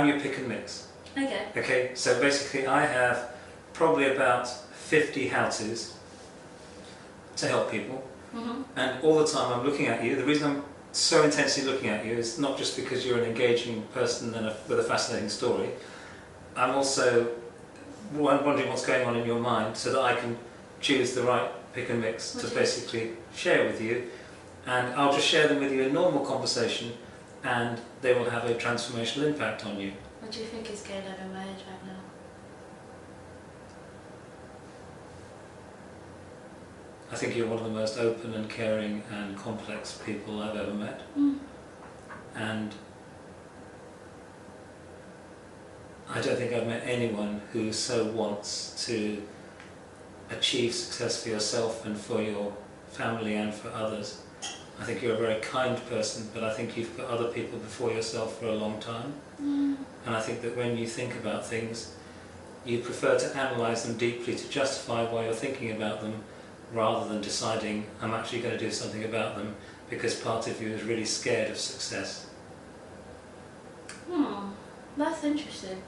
I'm your pick and mix. Okay. Okay, so basically I have probably about 50 how-tos to help people. And all the time I'm looking at you. The reason I'm so intensely looking at you is not just because you're an engaging person and with a fascinating story. I'm also wondering what's going on in your mind so that I can choose the right pick and mix to basically share with you. And I'll just share them with you in normal conversation, and they will have a transformational impact on you. What do you think is going on in my head right now? I think you're one of the most open and caring and complex people I've ever met. And I don't think I've met anyone who so wants to achieve success for yourself and for your family and for others. I think you're a very kind person, but I think you've put other people before yourself for a long time. And I think that when you think about things, you prefer to analyse them deeply to justify why you're thinking about them, rather than deciding, I'm actually going to do something about them, because part of you is really scared of success. That's interesting.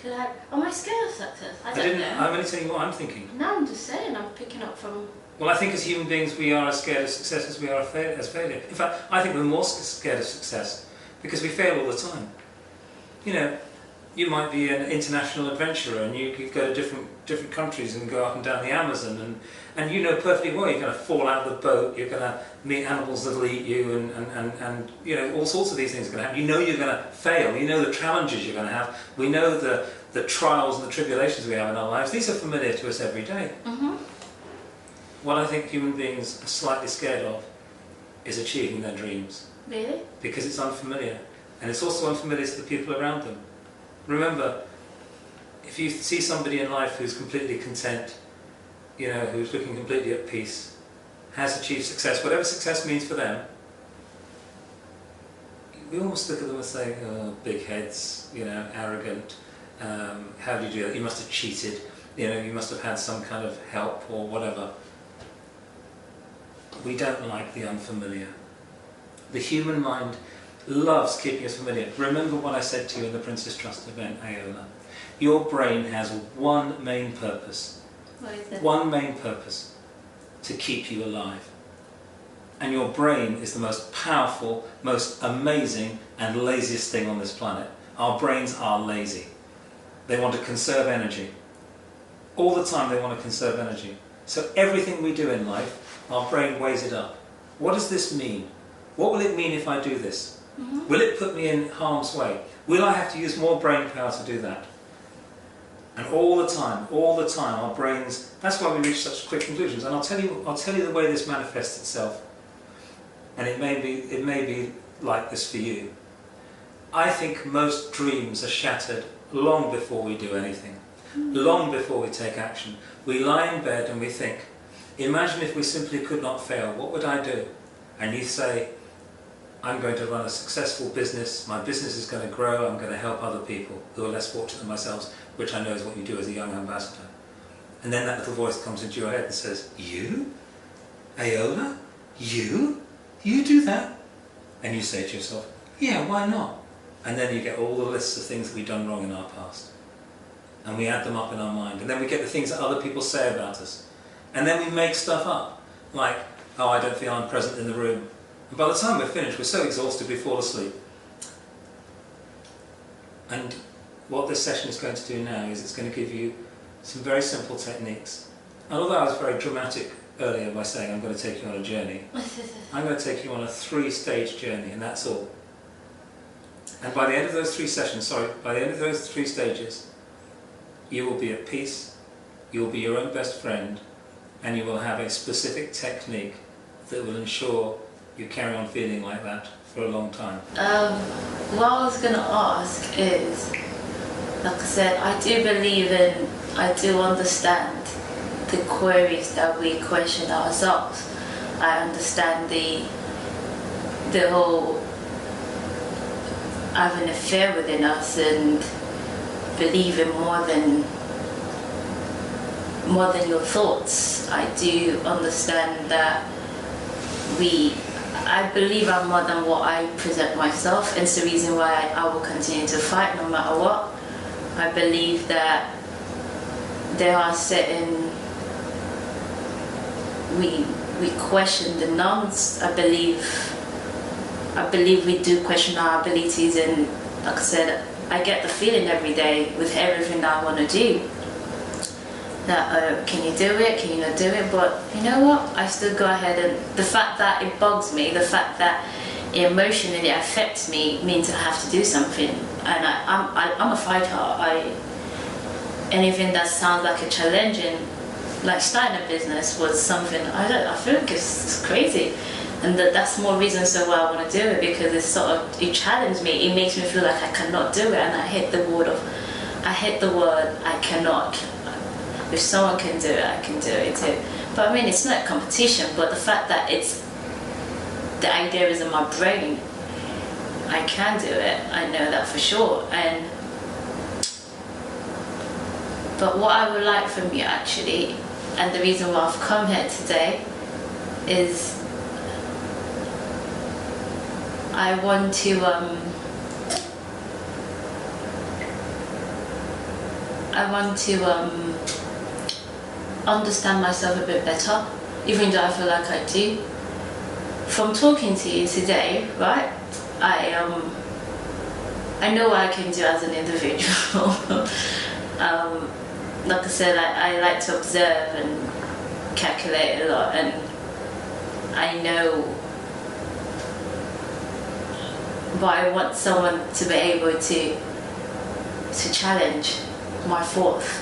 Am I scared of success? I don't know. I'm only telling you what I'm thinking. No, I'm just saying, I'm picking up from... Well, I think as human beings we are as scared of success as we are as failure. In fact, I think we're more scared of success because we fail all the time. You know, you might be an international adventurer and you could go to different countries and go up and down the Amazon, and you know perfectly well you're going to fall out of the boat, you're going to meet animals that will eat you, and you know, all sorts of these things are going to happen. You know you're going to fail, you know the challenges you're going to have, we know the trials and the tribulations we have in our lives. These are familiar to us every day. What I think human beings are slightly scared of is achieving their dreams. Really? Because it's unfamiliar, and it's also unfamiliar to the people around them. Remember, if you see somebody in life who's completely content, you know, who's looking completely at peace, has achieved success, whatever success means for them, we almost look at them and say, oh, big heads, you know, arrogant, how do you do that? You must have cheated, you know, you must have had some kind of help or whatever. We don't like the unfamiliar. The human mind loves keeping us familiar. Remember what I said to you in the Princess Trust event, Ayoola. Your brain has one main purpose. What is it? One main purpose: to keep you alive. And your brain is the most powerful, most amazing and laziest thing on this planet. Our brains are lazy. They want to conserve energy. All the time they want to conserve energy. So everything we do in life, our brain weighs it up. What does this mean? What will it mean if I do this? Will it put me in harm's way? Will I have to use more brain power to do that? And all the time, our brains, that's why we reach such quick conclusions. And I'll tell you the way this manifests itself. And it may be like this for you. I think most dreams are shattered long before we do anything. Long before we take action. We lie in bed and we think, imagine if we simply could not fail, what would I do? And you say, I'm going to run a successful business, my business is going to grow, I'm going to help other people who are less fortunate than myself, which I know is what you do as a young ambassador. And then that little voice comes into your head and says, you? Ayoola? You? You do that? And you say to yourself, yeah, why not? And then you get all the lists of things that we've done wrong in our past. And we add them up in our mind. And then we get the things that other people say about us. And then we make stuff up. Like, oh, I don't feel I'm present in the room. And by the time we're finished, we're so exhausted we fall asleep. And what this session is going to do now is it's going to give you some very simple techniques. And although I was very dramatic earlier by saying I'm going to take you on a journey, I'm going to take you on a 3-stage journey, and that's all. And by the end of those 3 sessions, by the end of those 3 stages, you will be at peace, you will be your own best friend, and you will have a specific technique that will ensure you carry on feeling like that for a long time. What I was going to ask is, like I said, I do understand the queries that we question ourselves. I understand the whole having a fear within us and believing more than your thoughts. I do understand that we I believe I'm more than what I present myself, and it's the reason why I will continue to fight no matter what. I believe that there are certain, we question the norms. I believe we do question our abilities, and like I said, I get the feeling every day with everything that I want to do that can you do it, can you not do it, but you know what, I still go ahead, and the fact that it bugs me, the fact that it emotionally affects me means I have to do something, and I'm a fighter. Anything that sounds like a challenging, like starting a business was something, I feel like it's crazy, and that's more reason so why I want to do it, because it challenged me, it makes me feel like I cannot do it, and I hate the word I cannot. If someone can do it, I can do it too. But I mean, it's not a competition, but the fact that the idea is in my brain, I can do it, I know that for sure. But what I would like from you actually, and the reason why I've come here today, is I want to understand myself a bit better, even though I feel like I do. From talking to you today, right, I know what I can do as an individual. Like I said, I like to observe and calculate a lot, and I know, but I want someone to be able to challenge my thoughts